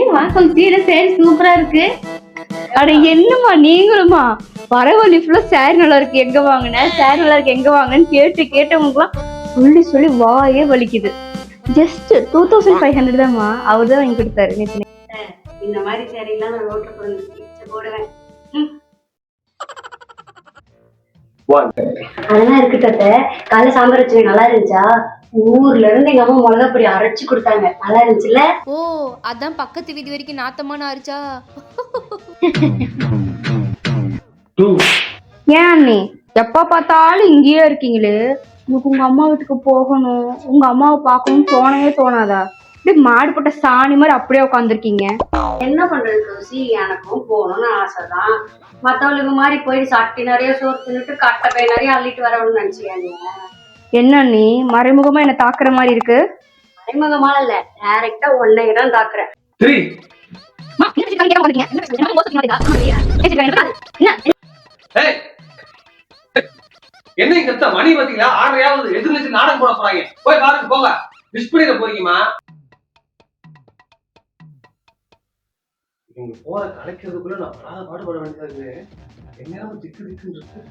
ஏமா சீரை சேரி சூப்பரா இருக்கு. அட என்னம்மா நீங்களுமா வரவழி ஃபுல்லா சேரி நல்லா இருக்கு எங்க வாங்கின, சேரி நல்லா இருக்கு எங்க வாங்கினு கேட்டவங்களுக்குலாம் சொல்லி வாயே வலிக்குது. ஜஸ்ட் 2500 தான்மா. அவர் தான் வாங்கி கொடுத்தாரு நேற்று. இந்த மாதிரி சேரி எல்லாம் நான் ரோட்ல போடுவேன். அதெல்லாம் இருக்கட்ட காலைல சாம்பார் வச்சு நல்லா இருந்துச்சா? ஊர்ல இருந்து எங்க அம்மா மிளகா பொடி அரைச்சு கொடுத்தாங்க, நல்லா இருந்துச்சுல்ல? ஓ அதான் பக்கத்து வீதி வரைக்கும் நாத்தமான ஆரிச்சா? ஏன் அண்ணி எப்ப பார்த்தாலும் இங்கேயே இருக்கீங்களே, உங்களுக்கு உங்க அம்மா வீட்டுக்கு போகணும், உங்க அம்மாவை பார்க்கணும்னு தோணவே தோணாதா? இப்படி மாடு போட்ட சாணி மாதிரி அப்படியே உட்காந்துருக்கீங்க. என்ன பண்றது ரோசி, எனக்கும் போகணும்னு ஆசைதான். மத்தவளுக்கு மாதிரி போய் சட்டி நிறைய சோறு தின்னுட்டு கட்டை பை நிறைய அள்ளிட்டு வரணும்னு நினைச்சியாங்க? என்ன அண்ணி மறைமுகமா என்ன தாக்குற மாதிரி இருக்கு? மறைமுகமா இல்ல, டைரக்டா ஒன்னை தான் தாக்குறேன். என்ன இங்க மணி பாத்தீங்களா? 6:30 எதிர்த்து நாடகம் போட போறாங்க. போய் பாருங்க, போங்க. மிஸ் பண்ணிட போறீங்கம்மா. இவங்க போற கலைக்கிறதுக்குள்ள நான் பாடுபட வேண்டியதா இருக்கு. என்ன திக்கு திக்குன்னு இருக்கு.